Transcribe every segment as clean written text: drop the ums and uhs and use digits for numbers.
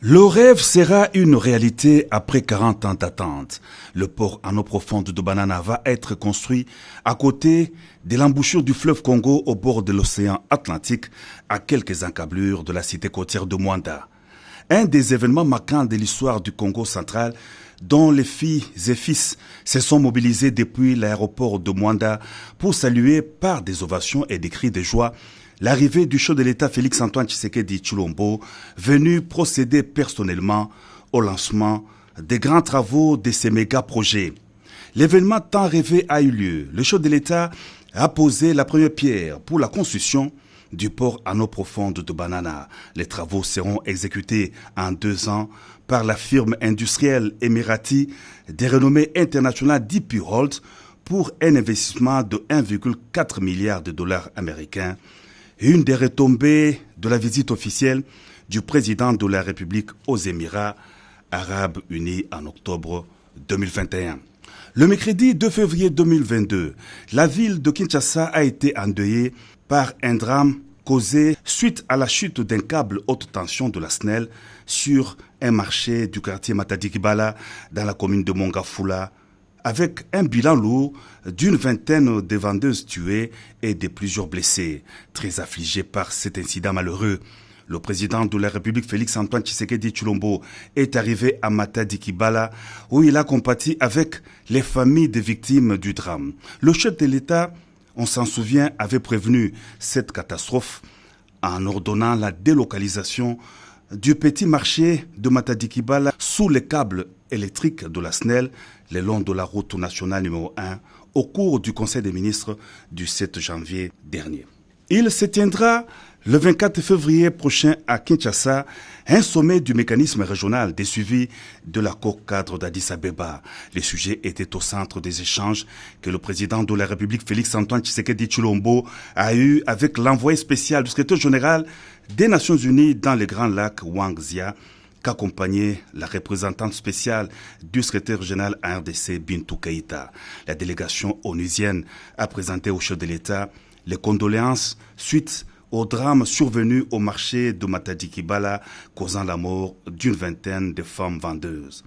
Le rêve sera une réalité après 40 ans d'attente. Le port en eau profonde de Banana va être construit à côté de l'embouchure du fleuve Congo au bord de l'océan Atlantique, à quelques encablures de la cité côtière de Mwanda. Un des événements marquants de l'histoire du Congo central, dont les filles et fils se sont mobilisés depuis l'aéroport de Mwanda pour saluer par des ovations et des cris de joie l'arrivée du chef de l'État Félix-Antoine Tshisekedi Tshilombo, venu procéder personnellement au lancement des grands travaux de ces méga-projets. L'événement tant rêvé a eu lieu. Le chef de l'État a posé la première pierre pour la construction du port en eau profonde de Banana. Les travaux seront exécutés en 2 ans par la firme industrielle émirati de renommée internationale DP World pour un investissement de 1,4 milliard de dollars américains. Une des retombées de la visite officielle du président de la République aux Émirats arabes unis en octobre 2021. Le mercredi 2 février 2022, la ville de Kinshasa a été endeuillée par un drame causé suite à la chute d'un câble haute tension de la SNEL sur un marché du quartier Matadi-Kibala dans la commune de Mongafula, avec un bilan lourd d'une vingtaine de vendeuses tuées et de plusieurs blessés. Très affligé par cet incident malheureux, le président de la République Félix-Antoine Tshisekedi Tshilombo est arrivé à Matadi-Kibala où il a compati avec les familles des victimes du drame. Le chef de l'État, on s'en souvient, avait prévenu cette catastrophe en ordonnant la délocalisation du petit marché de Matadi-Kibala sous les câbles électriques de la SNEL le long de la route nationale numéro 1 au cours du Conseil des ministres du 7 janvier dernier. Il se tiendra le 24 février prochain à Kinshasa un sommet du mécanisme régional des suivis de l'accord cadre d'Addis Abeba. Les sujets étaient au centre des échanges que le président de la République Félix-Antoine Tshisekedi Tshilombo a eu avec l'envoyé spécial du secrétaire général des Nations Unies dans les Grands Lacs Wang Zia, qu'accompagnait la représentante spéciale du secrétaire général à RDC Bintou Keïta. La délégation onusienne a présenté au chef de l'État les condoléances suite au drame survenu au marché de Matadi-Kibala causant la mort d'une vingtaine de femmes vendeuses.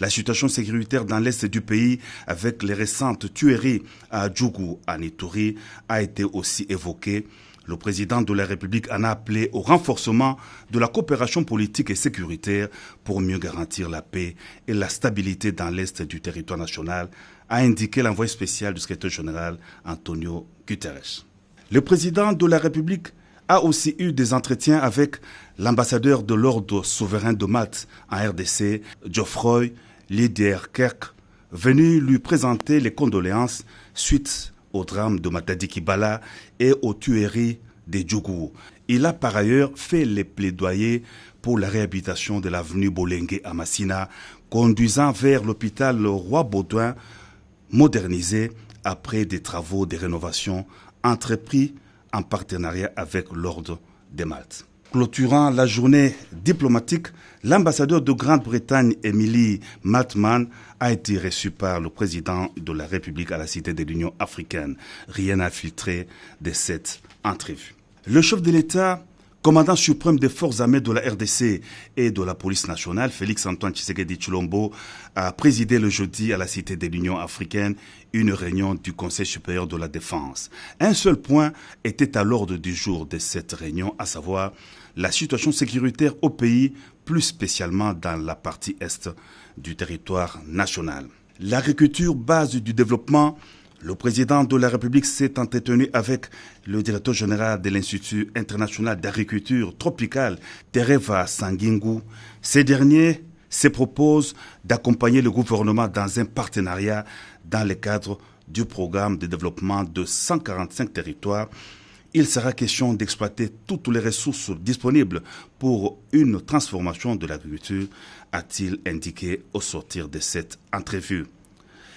La situation sécuritaire dans l'est du pays, avec les récentes tueries à Djougou, à Ituri, a été aussi évoquée. Le président de la République en a appelé au renforcement de la coopération politique et sécuritaire pour mieux garantir la paix et la stabilité dans l'est du territoire national, a indiqué l'envoyé spécial du secrétaire général Antonio Guterres. Le président de la République a aussi eu des entretiens avec l'ambassadeur de l'ordre souverain de Malte en RDC, Geoffroy Liederkerk, venu lui présenter les condoléances suite au drame de Matadi-Kibala et aux tueries de Djougou. Il a par ailleurs fait les plaidoyers pour la réhabilitation de l'avenue Bolengue à Massina, conduisant vers l'hôpital Roi Baudouin, modernisé après des travaux de rénovation entrepris en partenariat avec l'Ordre de Malte. Clôturant la journée diplomatique, l'ambassadeur de Grande-Bretagne, Emily Maltman, a été reçu par le président de la République à la Cité de l'Union africaine. Rien n'a filtré de cette entrevue. Le chef de l'État, commandant suprême des forces armées de la RDC et de la police nationale, Félix-Antoine Tshisekedi Tshilombo, a présidé le jeudi à la Cité de l'Union africaine une réunion du Conseil supérieur de la défense. Un seul point était à l'ordre du jour de cette réunion, à savoir la situation sécuritaire au pays, plus spécialement dans la partie est du territoire national. L'agriculture, base du développement. Le président de la République s'est entretenu avec le directeur général de l'Institut international d'agriculture tropicale, Tereva Sangingu. Ces derniers se proposent d'accompagner le gouvernement dans un partenariat dans le cadre du programme de développement de 145 territoires. Il sera question d'exploiter toutes les ressources disponibles pour une transformation de l'agriculture, a-t-il indiqué au sortir de cette entrevue.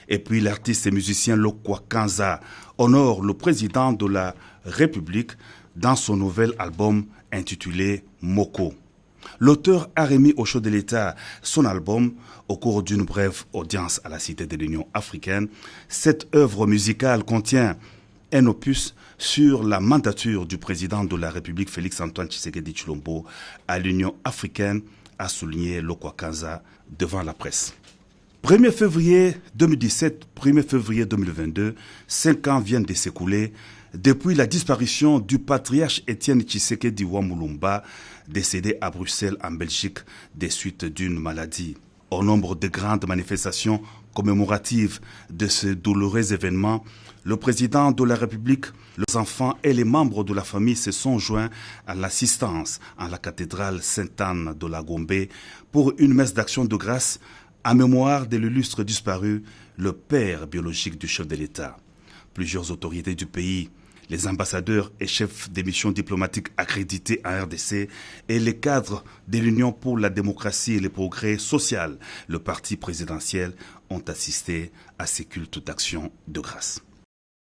Et puis l'artiste et musicien Lokwa Kanza honore le président de la République dans son nouvel album intitulé Moko. L'auteur a remis au chef de l'État son album au cours d'une brève audience à la Cité de l'Union africaine. Cette œuvre musicale contient un opus sur la mandature du président de la République Félix-Antoine Tshisekedi Tshilombo à l'Union africaine a souligné Lokwa-Kanza devant la presse. 1er février 2017, 1er février 2022, 5 ans viennent de s'écouler depuis la disparition du patriarche Étienne Tshisekedi Wamulumba, décédé à Bruxelles en Belgique des suites d'une maladie. Au nombre de grandes manifestations commémoratives de ce douloureux événement, le président de la République, les enfants et les membres de la famille se sont joints à l'assistance en la cathédrale Sainte-Anne de la Gombe pour une messe d'action de grâce en mémoire de l'illustre disparu, le père biologique du chef de l'État. Plusieurs autorités du pays, les ambassadeurs et chefs des missions diplomatiques accrédités en RDC et les cadres de l'Union pour la démocratie et le progrès social, le parti présidentiel, ont assisté à ces cultes d'action de grâce.